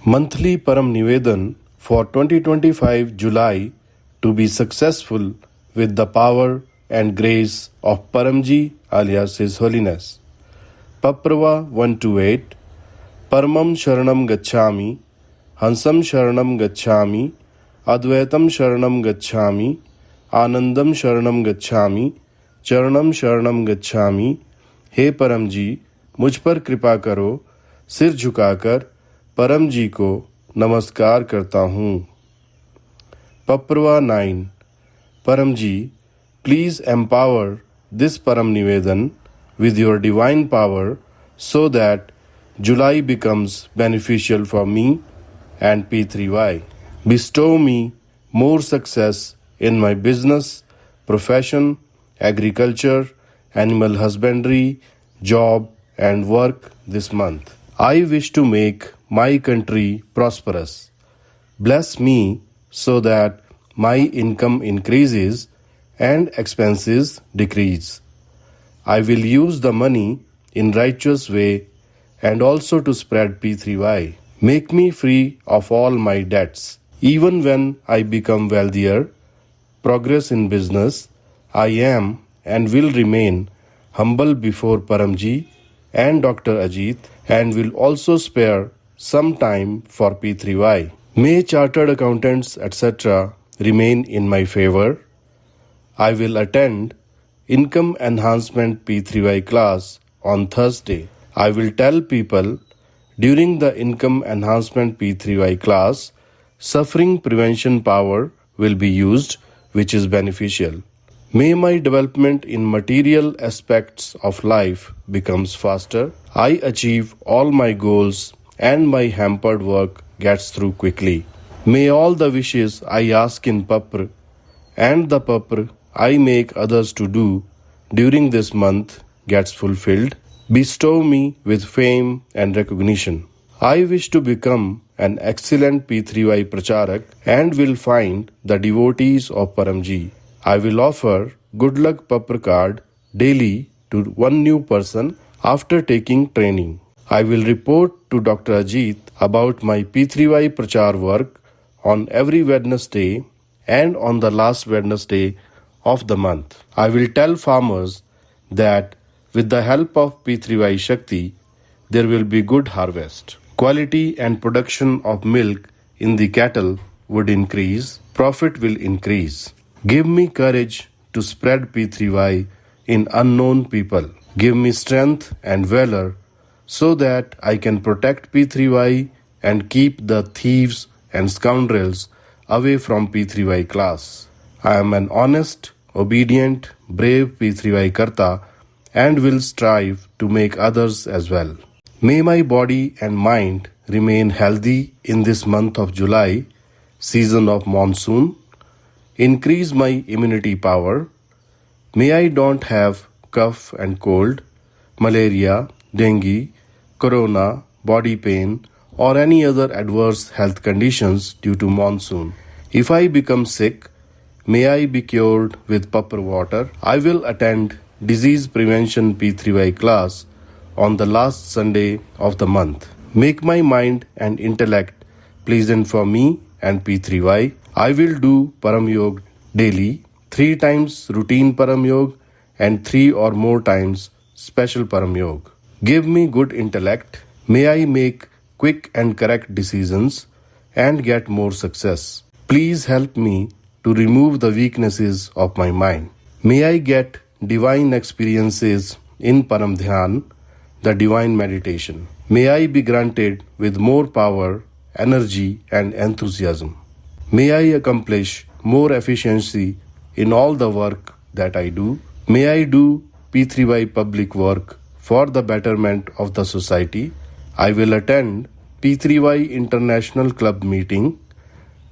Monthly Param Nivedan for 2025 July to be successful with the power and grace of Paramji alias His Holiness. Paprava 128 Paramam Sharanam Gacchami Hansam Sharanam Gacchami Advaitam Sharanam Gacchami Anandam Sharanam Gacchami Charanam Sharanam Gacchami हे परम जी मुझ पर कृपा करो सिर झुकाकर परम जी को नमस्कार करता हूँ पप्रवा 9 परम जी प्लीज एम्पावर दिस परम निवेदन with your divine power so that July becomes beneficial for me and P3Y. Bestow me more success in my business, profession, agriculture, animal husbandry, job and work this month. I wish to make my country prosperous. Bless me so that my income increases and expenses decrease. I will use the money in righteous way and also to spread P3Y. Make me free of all my debts. Even when I become wealthier, progress in business, I am and will remain humble before Paramji and Dr. Ajit and will also spare some time for P3Y. May chartered accountants etc. remain in my favor. I will attend Income Enhancement P3Y class on Thursday. I will tell people during the Income Enhancement P3Y class, suffering prevention power will be used, which is beneficial. May my development in material aspects of life becomes faster. I achieve all my goals and my hampered work gets through quickly. May all the wishes I ask in Papr and the Papr I make others to do during this month gets fulfilled. Bestow me with fame and recognition. I wish to become an excellent P3Y Pracharak and will find the devotees of Paramji. I will offer good luck Papr card daily to one new person after taking training. I will report to Dr. Ajit about my P3Y Prachar work on every Wednesday and on the last Wednesday of the month. I will tell farmers that with the help of P3Y Shakti, there will be good harvest. Quality and production of milk in the cattle would increase. Profit will increase. Give me courage to spread P3Y in unknown people. Give me strength and valor so that I can protect P3Y and keep the thieves and scoundrels away from P3Y class. I am an honest, obedient, brave P3Y Karta and will strive to make others as well. May my body and mind remain healthy in this month of July, season of monsoon. Increase my immunity power. May I don't have cough and cold, malaria, dengue, corona, body pain or any other adverse health conditions due to monsoon. If I become sick, may I be cured with Papr water. I will attend Disease Prevention P3Y class on the last Sunday of the month. Make my mind and intellect pleasant for me and P3Y. I will do Param Yog daily, 3 times routine Param Yog and 3 or more times special Param Yog. Give me good intellect. May I make quick and correct decisions and get more success. Please help me to remove the weaknesses of my mind. May I get divine experiences in Param Dhyan, the divine meditation. May I be granted with more power, energy and enthusiasm. May I accomplish more efficiency in all the work that I do. May I do P3Y public work for the betterment of the society. I will attend P3Y International Club meeting,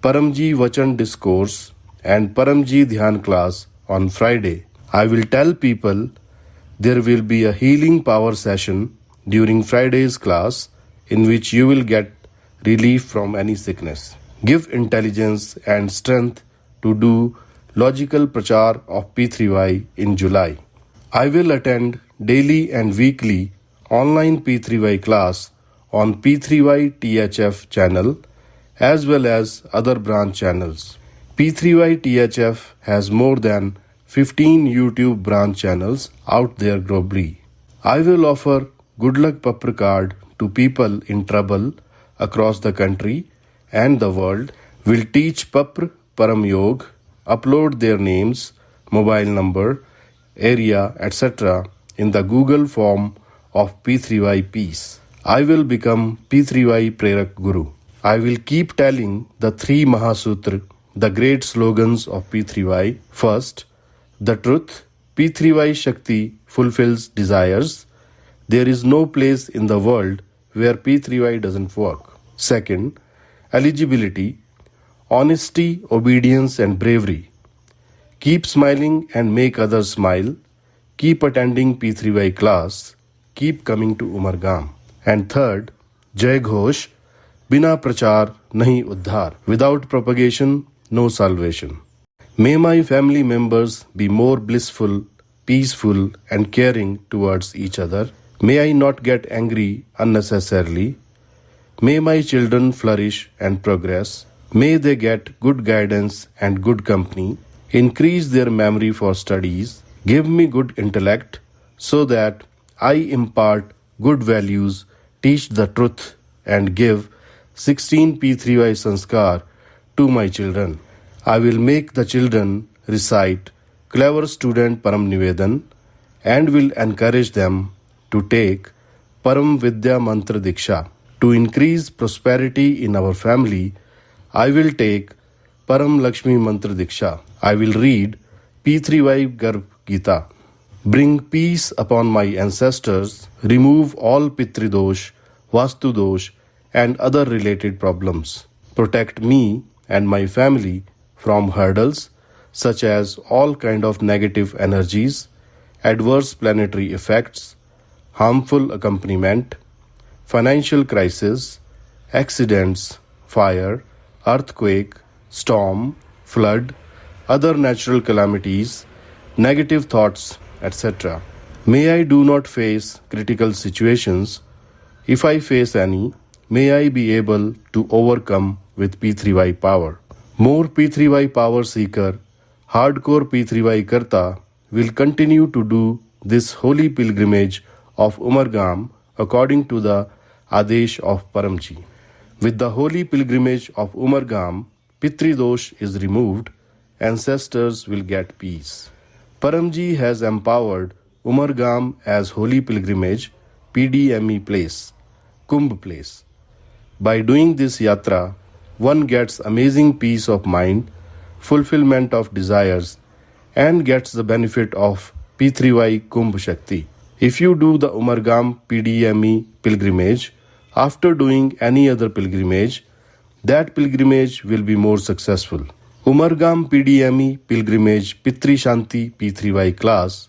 Paramji Vachan Discourse and Paramji Dhyan class on Friday. I will tell people there will be a healing power session during Friday's class in which you will get relief from any sickness. Give intelligence and strength to do logical prachar of P3Y in July. I will attend daily and weekly online P3Y class on P3Y THF channel as well as other branch channels. P3Y THF has more than 15 YouTube branch channels out there globally. I will offer Good Luck Papra card to people in trouble across the country and the world. Will teach Papra Param Yog, upload their names, mobile number, area, etc. in the Google form of P3Y Peace. I will become P3Y Prerak Guru. I will keep telling the three Mahasutra, the great slogans of P3Y. First, the truth. P3Y Shakti fulfills desires. There is no place in the world where P3Y doesn't work. Second, eligibility. Honesty, obedience and bravery. Keep smiling and make others smile. Keep attending P3Y class. Keep coming to Umargam. And third, Jai Ghosh. Bina prachar nahi uddhar. Without propagation, no salvation. May my family members be more blissful, peaceful and caring towards each other. May I not get angry unnecessarily. May my children flourish and progress. May they get good guidance and good company. Increase their memory for studies. Give me good intellect so that I impart good values, teach the truth and give 16 P3Y Sanskar to my children. I will make the children recite clever student Param Nivedan and will encourage them to take Param Vidya Mantra Diksha. To increase prosperity in our family, I will take Param Lakshmi Mantra Diksha. I will read P3Y Garbh Gita. Bring peace upon my ancestors, remove all Pitridosh, Vastu Dosh and other related problems. Protect me and my family from hurdles such as all kind of negative energies, adverse planetary effects, harmful accompaniment, financial crisis, accidents, fire, earthquake, storm, flood, other natural calamities, negative thoughts, etc. May I do not face critical situations. If I face any, may I be able to overcome with P3Y power. More P3Y power seeker, hardcore P3Y Karta will continue to do this holy pilgrimage of Umargam according to the Adesh of Paramji. With the holy pilgrimage of Umargam, Pitridosh is removed, ancestors will get peace. Paramji has empowered Umargam as holy pilgrimage, PDME place, Kumbh place. By doing this yatra, one gets amazing peace of mind, fulfillment of desires, and gets the benefit of P3Y Kumbh Shakti. If you do the Umargam PDME pilgrimage, after doing any other pilgrimage, that pilgrimage will be more successful. Umargam PDME Pilgrimage Pitri Shanti P3Y class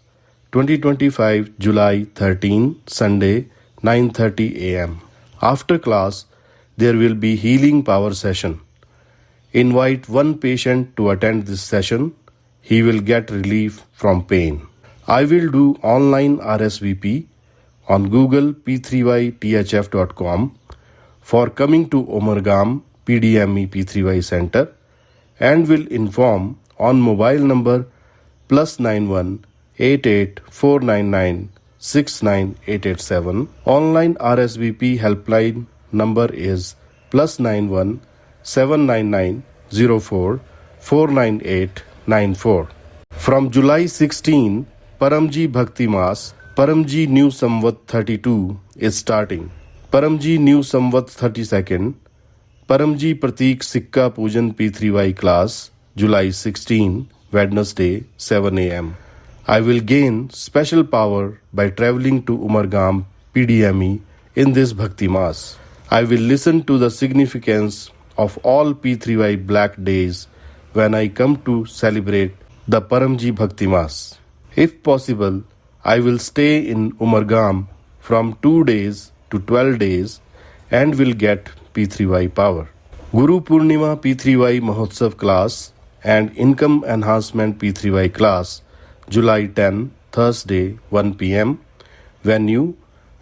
2025 July 13 Sunday 9:30 am. After class, there will be healing power session. Invite one patient to attend this session. He will get relief from pain. I will do online RSVP on Google p3ythf.com for coming to Umargam PDME P3Y Center and will inform on mobile number +91 88 499 69887. Online RSVP helpline number is +91 799 04 49894. From July 16, Paramji Bhakti Mas, Paramji New Samvat 32 is starting. Paramji New Samvat 32nd, Paramji Pratik Sikka Pujan P3Y class, July 16, Wednesday, 7 am. I will gain special power by traveling to Umargam PDME in this Bhakti Mass. I will listen to the significance of all P3Y black days when I come to celebrate the Paramji Bhakti Mass. If possible, I will stay in Umargam from 2 days to 12 days and will get P3Y power. Guru Purnima P3Y Mahotsav class and Income Enhancement P3Y class, July 10, Thursday, 1 p.m. Venue,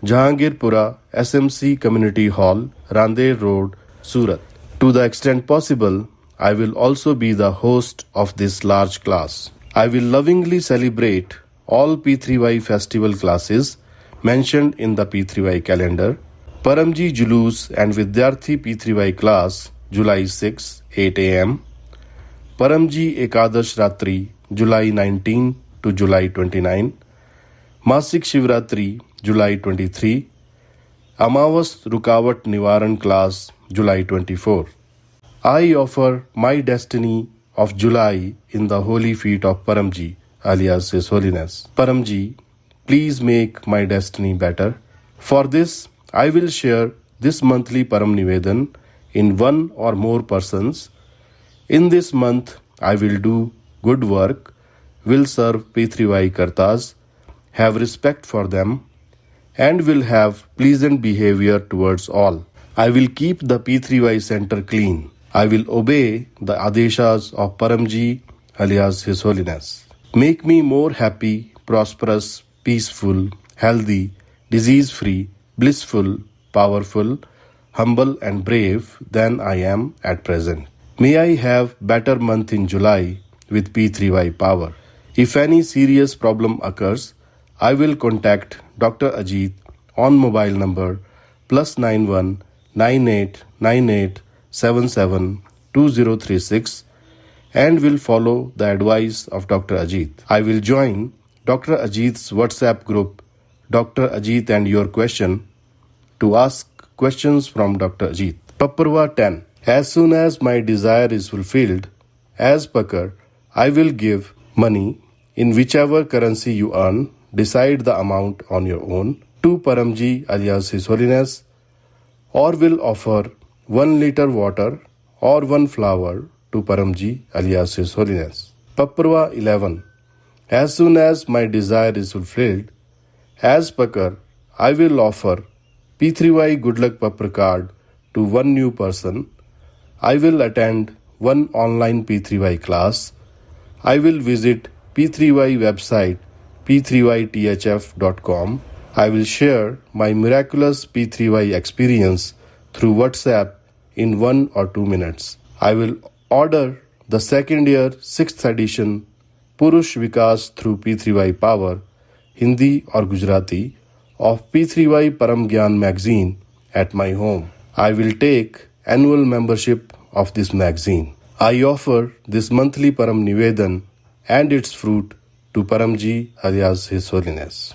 Jahangirpura, SMC Community Hall, Randeer Road, Surat. To the extent possible, I will also be the host of this large class. I will lovingly celebrate all P3Y festival classes mentioned in the P3Y calendar. Paramji Julus and Vidyarthi P3Y class, July 6, 8 am. Paramji Ekadash Ratri, July 19 to July 29. Masik Shivratri, July 23. Amavas Rukavat Nivaran class, July 24. I offer my destiny of July in the holy feet of Paramji, alias His Holiness. Paramji, please make my destiny better. For this, I will share this monthly Param Nivedan in one or more persons. In this month, I will do good work, will serve P3Y Kartas, have respect for them, and will have pleasant behavior towards all. I will keep the P3Y center clean. I will obey the Adeshas of Paramji, alias His Holiness. Make me more happy, prosperous, peaceful, healthy, disease-free, blissful, powerful, humble and brave than I am at present. May I have better month in July with P3Y power. If any serious problem occurs, I will contact Dr. Ajit on mobile number +91 98 98 77 2036 and will follow the advice of Dr. Ajit. I will join Dr. Ajit's WhatsApp group, Dr. Ajit and Your Question, to ask questions from Dr. Ajit. Paparwa 10. As soon as my desire is fulfilled, as Pakar, I will give money in whichever currency you earn, decide the amount on your own, to Paramji alias His Holiness, or will offer 1 liter water or 1 flower to Paramji alias His Holiness. Paparwa 11. As soon as my desire is fulfilled, as Pakar, I will offer P3Y Good Luck Papar card to one new person. I will attend one online P3Y class. I will visit P3Y website p3ythf.com. I will share my miraculous P3Y experience through WhatsApp in 1 or 2 minutes. I will order the second year 6th edition Purush Vikas through P3Y Power, Hindi or Gujarati, of P3Y Param Gyan magazine at my home. I will take annual membership of this magazine. I offer this monthly Param Nivedan and its fruit to Paramji alias His Holiness.